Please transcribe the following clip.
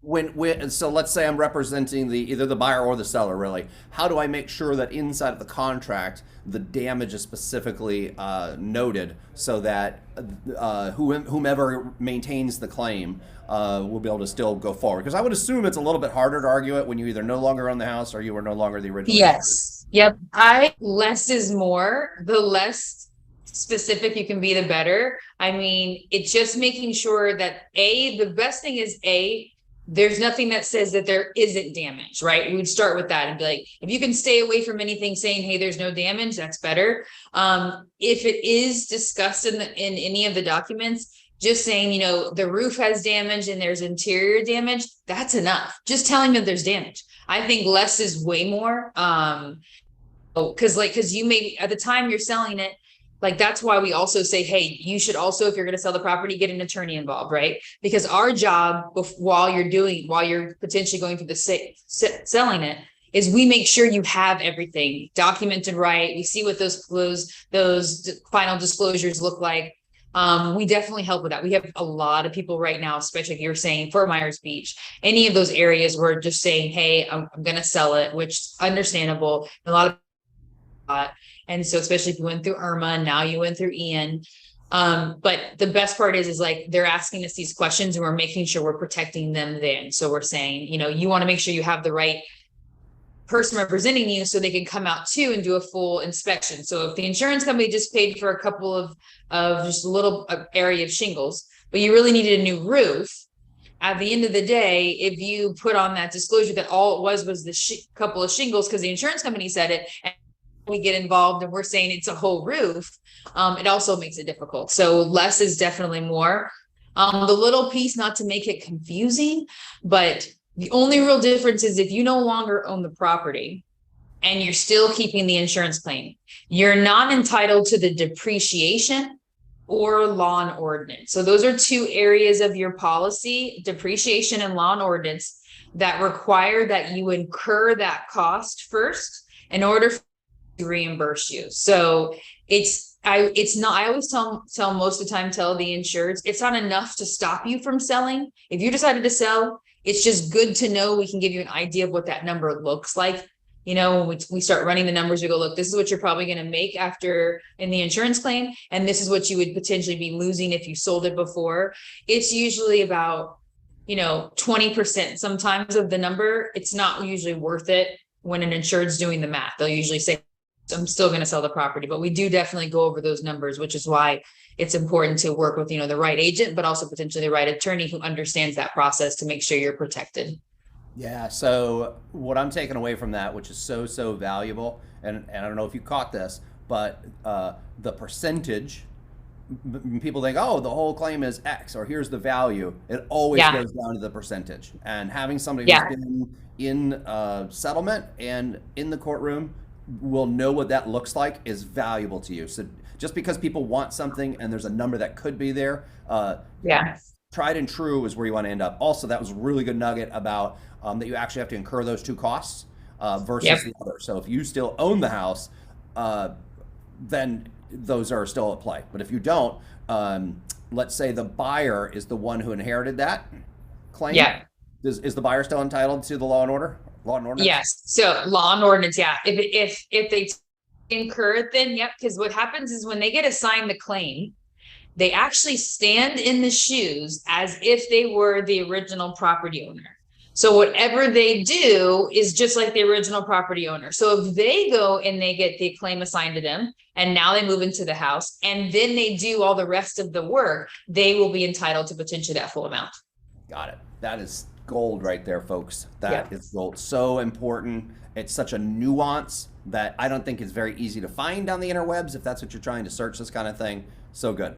So let's say I'm representing either the buyer or the seller, really. How do I make sure that inside of the contract the damage is specifically noted so that whomever maintains the claim will be able to still go forward? Because I would assume it's a little bit harder to argue it when you either no longer own the house or you were no longer the original insured. Yes. Yep. I less is more. The less specific you can be, the better. I mean, it's just making sure that the best thing is there's nothing that says that there isn't damage, right? We would start with that and be like, if you can stay away from anything saying, hey, there's no damage, that's better. If it is discussed in any of the documents, just saying, the roof has damage and there's interior damage, that's enough. Just telling them there's damage. I think less is way more. Because you may, at the time you're selling it, like that's why we also say, hey, you should also, if you're going to sell the property, get an attorney involved, right? Because our job while you're potentially going through the selling it, is we make sure you have everything documented right. We see what those final disclosures look like. We definitely help with that. We have a lot of people right now, especially if you're saying Fort Myers Beach, any of those areas where just saying, hey, I'm going to sell it, which is understandable. A lot of and so especially if you went through Irma and now you went through Ian. But the best part is like they're asking us these questions and we're making sure we're protecting them then. So we're saying, you want to make sure you have the right person representing you so they can come out too and do a full inspection. So if the insurance company just paid for a couple of just a little area of shingles, but you really needed a new roof, at the end of the day, if you put on that disclosure that all it was the couple of shingles because the insurance company said it, and we get involved and we're saying it's a whole roof, it also makes it difficult. So less is definitely more. The little piece, not to make it confusing, but the only real difference is if you no longer own the property and you're still keeping the insurance claim, you're not entitled to the depreciation or law and ordinance. So those are two areas of your policy, depreciation and law and ordinance, that require that you incur that cost first in order to reimburse you. So I always tell most of the time, tell the insureds, it's not enough to stop you from selling. If you decided to sell, it's just good to know we can give you an idea of what that number looks like. When we start running the numbers, we go, look, this is what you're probably going to make after in the insurance claim. And this is what you would potentially be losing if you sold it before. It's usually about, 20% sometimes of the number. It's not usually worth it when an insured's doing the math. They'll usually say, I'm still going to sell the property, but we do definitely go over those numbers, which is why it's important to work with, the right agent, but also potentially the right attorney who understands that process to make sure you're protected. Yeah, so what I'm taking away from that, which is so valuable, and I don't know if you caught this, but the percentage, people think, oh, the whole claim is X, or here's the value. It always Yeah. goes down to the percentage. And having somebody who's Yeah. been in settlement and in the courtroom will know what that looks like is valuable to you. So just because people want something and there's a number that could be there, Yeah. tried and true is where you want to end up. Also, that was a really good nugget about that you actually have to incur those two costs versus Yep. the other. So if you still own the house, then those are still at play. But if you don't, let's say the buyer is the one who inherited that claim. Yeah. Is the buyer still entitled to the law and order? Law and ordinance? Yes. So law and ordinance. Yeah. If they incur it, then yep. Because what happens is when they get assigned the claim, they actually stand in the shoes as if they were the original property owner. So whatever they do is just like the original property owner. So if they go and they get the claim assigned to them and now they move into the house and then they do all the rest of the work, they will be entitled to potentially that full amount. Got it. That is gold right there, folks. Yeah. That is gold. So important. It's such a nuance that I don't think it's very easy to find on the interwebs if that's what you're trying to search this kind of thing. So good.